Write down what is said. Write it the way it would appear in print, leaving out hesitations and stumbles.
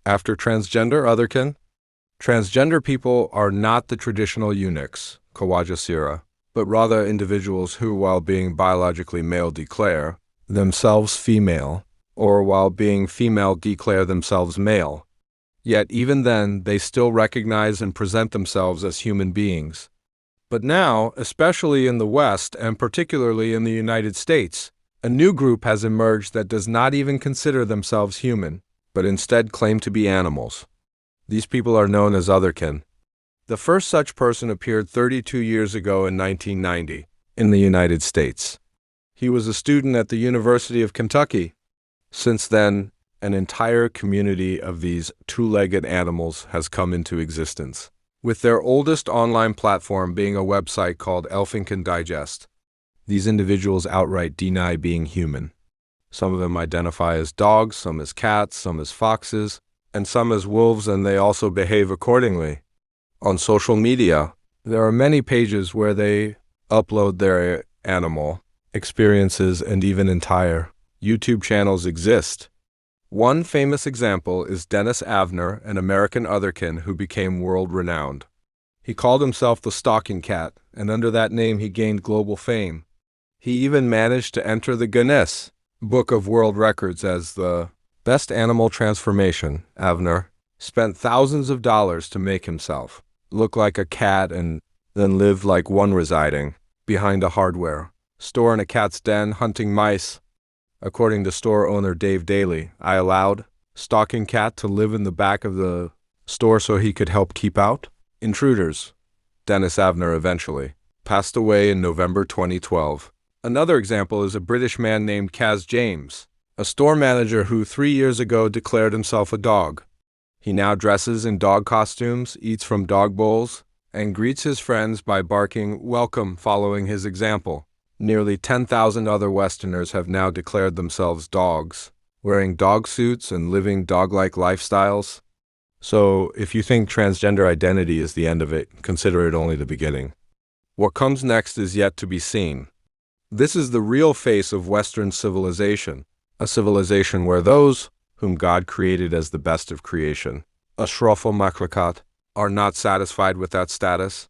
After transgender, Otherkin? Transgender people are not the traditional eunuchs, Kawajasira, but rather individuals who, while being biologically male, declare themselves female, or while being female, declare themselves male. Yet even then, they still recognize and present themselves as human beings. But now, especially in the West, and particularly in the United States, a new group has emerged that does not even consider themselves human, but instead claim to be animals. These people are known as Otherkin. The first such person appeared 32 years ago in 1990 in the United States. He was a student at the University of Kentucky. Since then, an entire community of these two-legged animals has come into existence, with their oldest online platform being a website called Elfinkind Digest. These individuals outright deny being human. Some of them identify as dogs, some as cats, some as foxes, and some as wolves, and they also behave accordingly. On social media, there are many pages where they upload their animal experiences, and even entire YouTube channels exist. One famous example is Dennis Avner, an American Otherkin who became world-renowned. He called himself the Stalking Cat, and under that name he gained global fame. He even managed to enter the Guinness Book of World Records as the best animal transformation. Avner spent thousands of dollars to make himself look like a cat and then lived like one, residing behind a hardware store in a cat's den hunting mice. According to store owner Dave Daly, I allowed Stalking Cat to live in the back of the store so he could help keep out intruders. Dennis Avner eventually passed away in November 2012. Another example is a British man named Kaz James, a store manager who 3 years ago declared himself a dog. He now dresses in dog costumes, eats from dog bowls, and greets his friends by barking "welcome" following his example. Nearly 10,000 other Westerners have now declared themselves dogs, wearing dog suits and living dog-like lifestyles. So, if you think transgender identity is the end of it, consider it only the beginning. What comes next is yet to be seen. This is the real face of Western civilization, a civilization where those whom God created as the best of creation, Ashraful Makhlukat, are not satisfied with that status.